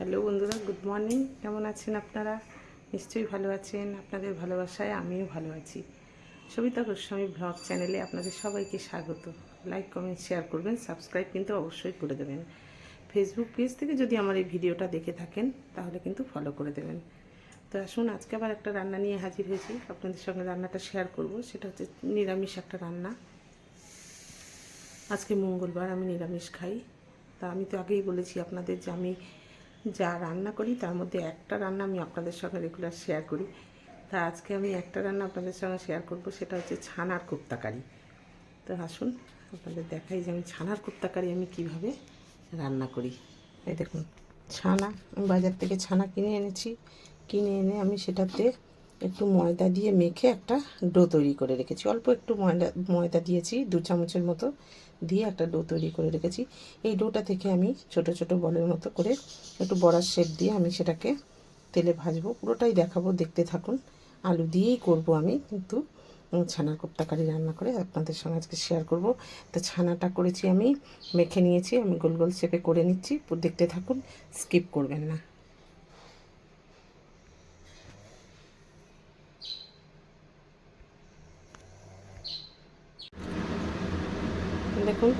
Hello বন্ধুরা, good morning. কেমন আছেন আপনারা? নিশ্চয়ই ভালো আছেন। আপনাদের ভালোবাসায় আমিও ভালো আছি। সবিতা গোস্বামী ব্লগ চ্যানেলে আপনাদের সবাইকে স্বাগত। লাইক, কমেন্ট, শেয়ার করবেন, সাবস্ক্রাইব কিন্তু অবশ্যই করে দেবেন। ফেসবুক পেজ থেকে যদি আমার এই ভিডিওটা দেখে থাকেন তাহলে কিন্তু ফলো করে দেবেন। তো আসুন, আজকে আবার একটা রান্না নিয়ে হাজির হয়েছি। আপনাদের সঙ্গে রান্নাটা শেয়ার করব। সেটা হচ্ছে নিরামিষ একটা রান্না। আজকে মঙ্গলবার, আমি নিরামিষ খাই। তা আমি তো আগেই বলেছি আপনাদের যে আমি যা রান্না করি তার মধ্যে একটা রান্না আমি আপনাদের সঙ্গে রেগুলার শেয়ার করি। তা আজকে আমি একটা রান্না আপনাদের সঙ্গে শেয়ার করব, সেটা হচ্ছে ছানার কোপ্তা কারি। তো আসুন আপনাদের দেখাই যে আমি ছানার কোপ্তা কারি আমি কীভাবে রান্না করি। এই দেখুন, ছানা আমি বাজার থেকে ছানা কিনে এনেছি। কিনে এনে আমি সেটাতে একটু ময়দা দিয়ে মেখে একটা ডো তৈরি করে রেখেছি। অল্প একটু ময়দা দিয়েছি, 2 চামচের মতো দিয়ে একটা ডো তৈরি করে রেখেছি। এই ডোটা থেকে আমি ছোট ছোট বলের মতো করে একটু বড়ার শেপ দিয়ে আমি সেটাকে তেলে ভাজবো। পুরোটাই দেখাবো, দেখতে থাকুন। আলু দিয়েই করব আমি, কিন্তু ছানার কোপ্তা কারি রান্না করে আপনাদের সঙ্গে আজকে শেয়ার করব। তো ছানাটা করেছি, আমি মেখে নিয়েছি, আমি গোল গোল শেপে করে নিচ্ছি। দেখতে থাকুন, স্কিপ করবেন না। দেখুন,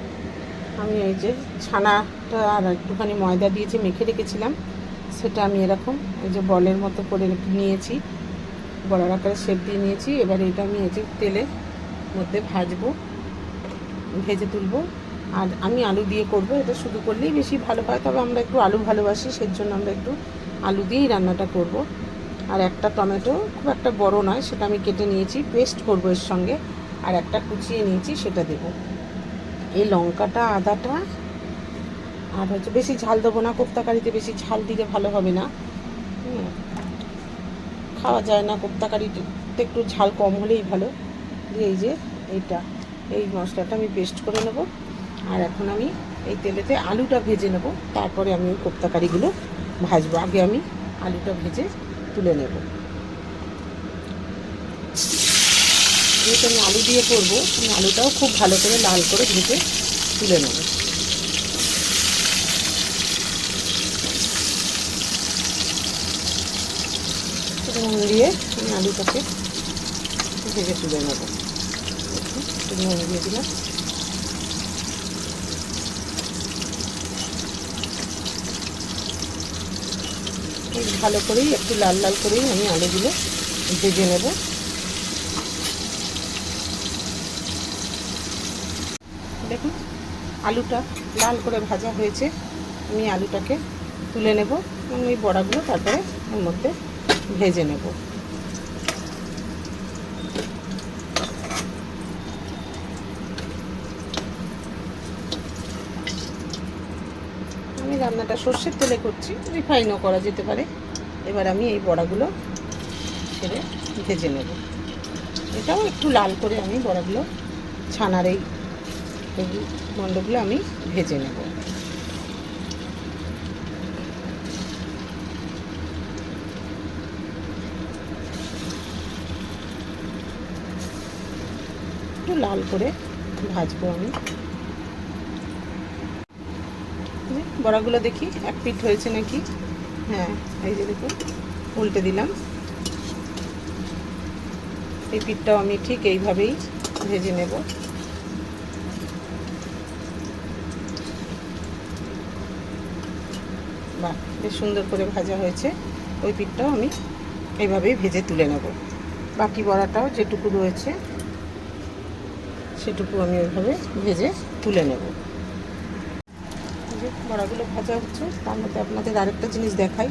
আমি এই যে ছানাটা আর একটুখানি ময়দা দিয়েছি, মেখে রেখেছিলাম, সেটা আমি এরকম এই যে বলের মতো করে নিয়েছি, বড়ার আকারে শেপ দিয়ে নিয়েছি। এবার এটা আমি এই যে তেলের মধ্যে ভাজবো, ভেজে তুলবো। আর আমি আলু দিয়ে করব, এটা শুধু করলেই বেশি ভালো হয়, তবে আমরা একটু আলু ভালোবাসি, সেজন্য আমরা একটু আলু দিয়েই রান্নাটা করব। আর একটা টমেটো, খুব একটা বড় নয়, সেটা আমি কেটে নিয়েছি, পেস্ট করব এর সঙ্গে। আর একটা কুচিয়ে নিয়েছি, সেটা দেব। এই লঙ্কাটা, আদাটা, আর হচ্ছে বেশি ঝাল দেবো না, কোপ্তা কারিতে বেশি ঝাল দিলে ভালো হবে না, খাওয়া যায় না। কোপ্তা কারিতে একটু ঝাল কম হলেই ভালো। দিয়ে এই যে এই মশলাটা আমি পেস্ট করে নেব। আর এখন আমি এই তেলেতে আলুটা ভেজে নেব, তারপরে আমি ওই কোপ্তা কারিগুলো ভাজবো। আগে আমি আলুটা ভেজে তুলে নেব। যেহেতু আমি আলু দিয়ে করবো, আমি আলুটাও খুব ভালো করে লাল করে ভেজে তুলে নেব। নুন দিয়ে আমি আলুটাকে ভেজে তুলে নেব। নুন দিয়ে দিলাম। ভালো করেই একটু লাল লাল করেই আমি আলুগুলো ভেজে নেব। দেখুন, আলুটা লাল করে ভাজা হয়েছে। আমি আলুটাকে তুলে নেব এবং এই বড়াগুলো তারপরে ওর মধ্যে ভেজে নেব। আমি রান্নাটা সর্ষের তেলে করছি, রিফাইনও করা যেতে পারে। এবার আমি এই বড়াগুলো ছেড়ে ভেজে নেব। এটাও একটু লাল করে আমি বড়াগুলো, ছানার এই মণ্ডগুলো আমি ভেজে নেব। একটু লাল করে ভাজবো আমি। বড়াগুলো দেখি এক পিঠ হয়েছে নাকি। হ্যাঁ, এই যে দেখুন, উল্টে দিলাম। এই পিঠটাও আমি ঠিক এইভাবেই ভেজে নেব। বাহ, বেশ সুন্দর করে ভাজা হয়েছে। ওই পিঠটাও আমি এইভাবেই ভেজে তুলে নেব। বাকি বড়াটাও যেটুকু রয়েছে সেটুকু আমি ওইভাবে ভেজে তুলে নেব। যে বড়াগুলো ভাজা হচ্ছে, তার মধ্যে আপনাদের আরেকটা জিনিস দেখাই।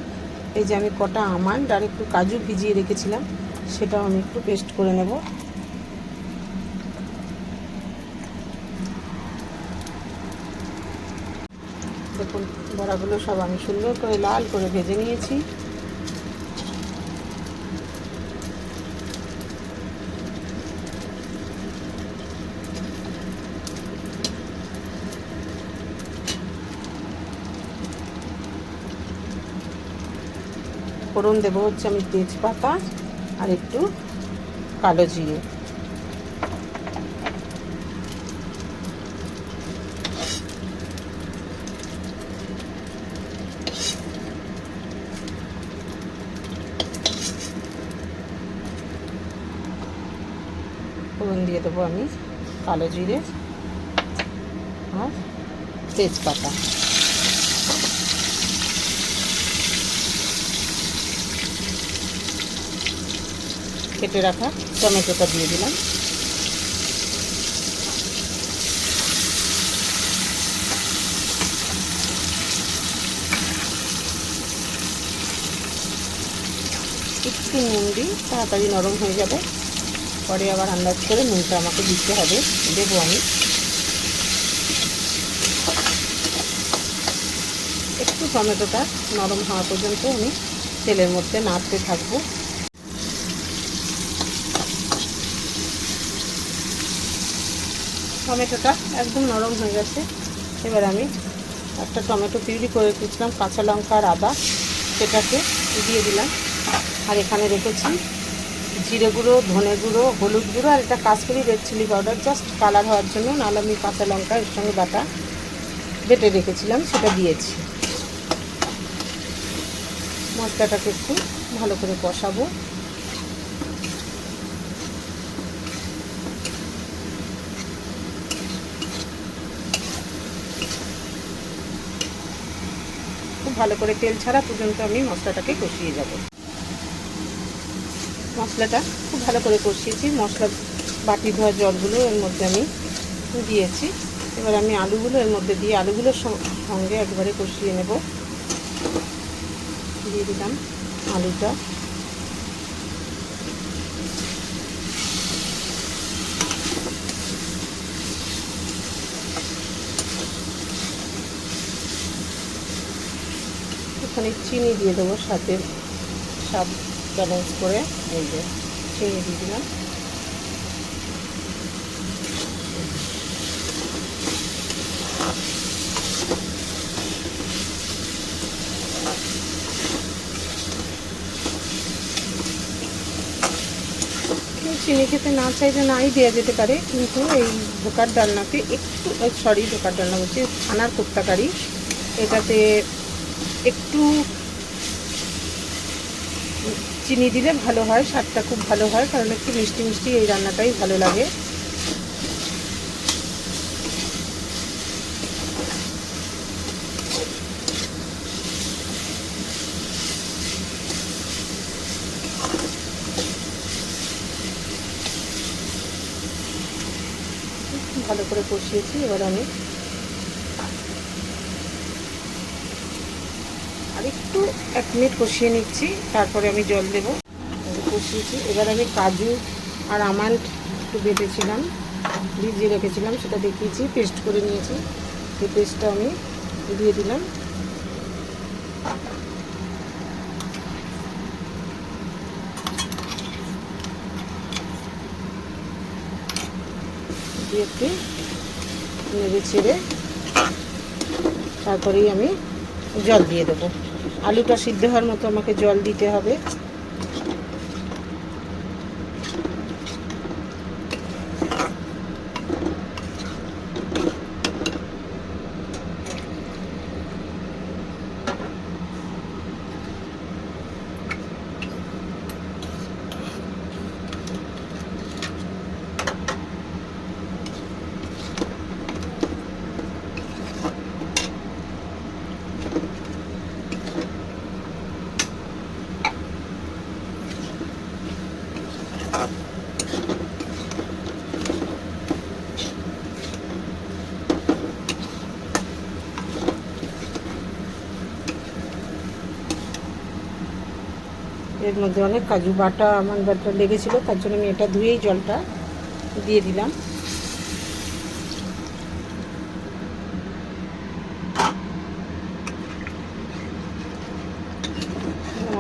এই যে আমি কটা আমন্ড আর একটু কাজু ভিজিয়ে রেখেছিলাম, সেটাও আমি একটু পেস্ট করে নেব। দেখুন, বড়াগুলো সব আমি সুন্দর করে লাল করে ভেজে নিয়েছি। ফোড়ন দেবো হচ্ছে আমি তেজপাতা আর একটু কালো জিরে। ফোড়ন দিয়ে দেবো আমি কালো জিরে আর তেজপাতা। কেটে রাখা টমেটোটা দিয়ে দিলাম। একটু নুন দিই, তাড়াতাড়ি নরম হয়ে যাবে, পরে আবার আন্দাজ করে নুনটা আমাকে দিতে হবে, দেবো আমি। একটু টমেটোটা নরম হওয়া পর্যন্ত আমি তেলের মধ্যে নাড়তে থাকবো। টমেটোটা একদম নরম হয়ে গেছে। এবার আমি একটা টমেটো পিউরি করে রেখেছিলাম, কাঁচা লঙ্কা আর আদা, সেটাকে দিয়ে দিলাম। আর এখানে রেখেছি জিরে গুঁড়ো, ধনে গুঁড়ো, হলুদ গুঁড়ো আর এটা Kashmiri red chili powder, just colour হওয়ার জন্য। নাহলে আমি কাঁচা লঙ্কা এর সঙ্গে বেটে রেখেছিলাম, সেটা দিয়েছি। মশলাটাকে একটু ভালো করে কষাবো। খুব ভালো করে তেল ছাড়া পর্যন্ত আমি মশলাটাকে কষিয়ে যাব। মশলাটা খুব ভালো করে কষিয়েছি। মশলা বাটি ধোয়া জলগুলো এর মধ্যে আমি দিয়েছি। এবার আমি আলুগুলো এর মধ্যে দিয়ে আলুগুলোর সঙ্গে একবারে কষিয়ে নেব। দিয়ে দিলাম আলুটা। এখানে চিনি দিয়ে দেবো, সাথে স্বাদ ব্যালেন্স করে। এই যে চিনি দিয়ে দিলাম। চিনি খেতে না চাইলে নাই দেওয়া যেতে পারে, কিন্তু এই ধোকার ডালনাতে একটু, ধোকার ডালনা বলছি, ছানার কোপ্তাকারি, এটাতে একটু চিনি দিলে ভালো হয়, স্বাদটা খুব ভালো হয়, কারণ একটু মিষ্টি মিষ্টি এই রান্নাটাই ভালো লাগে। ভালো করে কষিয়েছি। এবার আমি আর একটু 1 মিনিট কষিয়ে নিচ্ছি, তারপরে আমি জল দেব। কষিয়েছি। এবার আমি কাজু আর আমন্ড একটু বেটেছিলাম, ভিজিয়ে রেখেছিলাম, সেটা দেখিয়েছি, পেস্ট করে নিয়েছি। সেই পেস্টটা আমি দিয়ে দিলাম। দিয়ে একটু নেড়ে ছেড়ে তারপরেই আমি জল দিয়ে দেবো। আলুটা সিদ্ধ হওয়ার মতো আমাকে জল দিতে হবে। এর মধ্যে অনেক কাজু বাটা, আমন্ড বাটা লেগেছিলো, তার জন্য আমি এটা ধুয়েই জলটা দিয়ে দিলাম।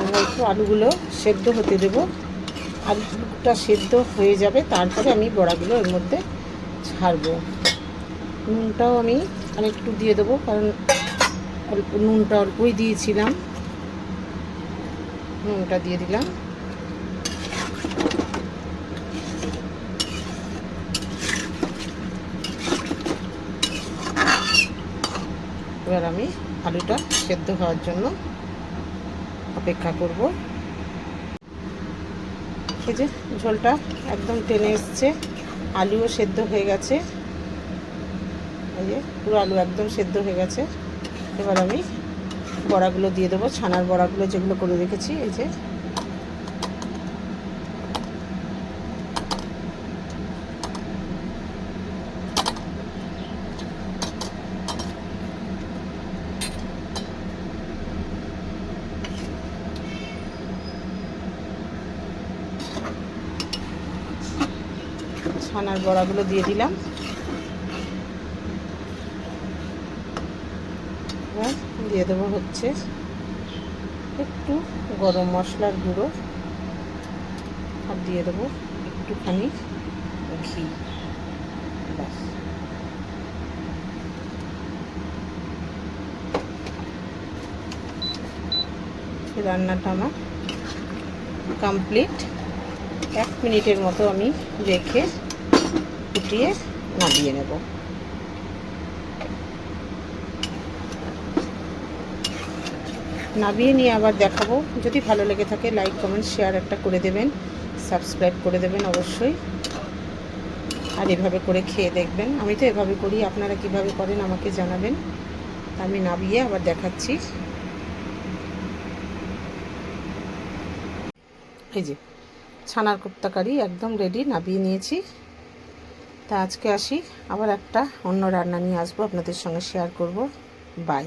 আমরা একটু আলুগুলো সেদ্ধ হতে দেবো। আলুটা সেদ্ধ হয়ে যাবে, তারপরে আমি বড়াগুলো এর মধ্যে ছাড়বো। নুনটাও আমি আরেকটু দিয়ে দেবো, কারণ নুনটা অল্পই দিয়েছিলাম। নুনটা দিয়ে দিলাম। এবার আমি আলুটা সেদ্ধ হওয়ার জন্য অপেক্ষা করব। এই যে ঝোলটা একদম টেনে এসছে, আলুও সেদ্ধ হয়ে গেছে, এই যে পুরো আলু একদম সেদ্ধ হয়ে গেছে। এবার আমি বড়াগুলো দিয়ে দেবো, ছানার বড়াগুলো যেগুলো করে রেখেছি। এই যে ছানার বড়াগুলো দিয়ে দিলাম। এবার দিয়ে দেবো হচ্ছে একটু গরম মশলার গুঁড়ো, আর দিয়ে দেবো একটুখানি ঘি। ব্যাস, রান্নাটা আমার কমপ্লিট। 1 মিনিটের মতো আমি রেখে ফুটিয়ে নামিয়ে নেব। নামিয়ে নিয়ে আবার দেখাবো। যদি ভালো লেগে থাকে লাইক কমেন্ট শেয়ার একটা করে দেবেন, সাবস্ক্রাইব করে দেবেন অবশ্যই। আর এভাবে করে খেয়ে দেখবেন। আমি তো এভাবে করি, আপনারা কিভাবে করেন আমাকে জানাবেন। আমি নামিয়ে আবার দেখাচ্ছি। এই যে ছানার কোপ্তা কারি একদম রেডি, নামিয়ে নিয়েছি। তা আজকে আসি, আবার একটা অন্য রান্না নিয়ে আসবো, আপনাদের সঙ্গে শেয়ার করব। বাই।